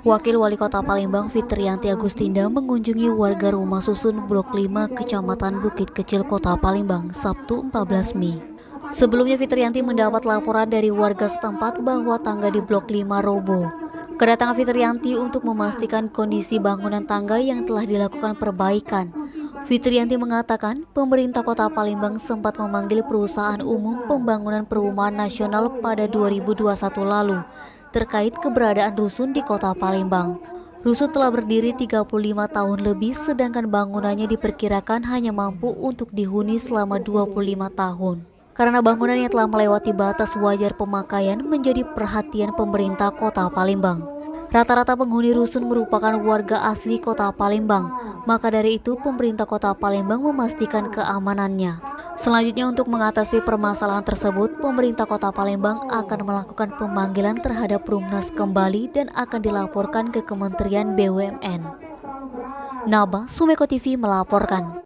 Wakil Wali Kota Palembang Fitriyanti Agustinda mengunjungi warga rumah susun Blok 5 Kecamatan Bukit Kecil Kota Palembang Sabtu 14 Mei. Sebelumnya Fitriyanti mendapat laporan dari warga setempat bahwa tangga di Blok 5 roboh. Kedatangan Fitriyanti untuk memastikan kondisi bangunan tangga yang telah dilakukan perbaikan. Fitriyanti mengatakan pemerintah Kota Palembang sempat memanggil perusahaan umum pembangunan perumahan nasional pada 2021 lalu terkait keberadaan rusun di Kota Palembang. Rusun telah berdiri 35 tahun lebih sedangkan bangunannya diperkirakan hanya mampu untuk dihuni selama 25 tahun. Karena bangunannya telah melewati batas wajar pemakaian menjadi perhatian pemerintah Kota Palembang. Rata-rata penghuni rusun merupakan warga asli Kota Palembang, maka dari itu pemerintah Kota Palembang memastikan keamanannya. Selanjutnya untuk mengatasi permasalahan tersebut, pemerintah Kota Palembang akan melakukan pemanggilan terhadap Perumnas kembali dan akan dilaporkan ke Kementerian BUMN. Naba, Sumeko TV melaporkan.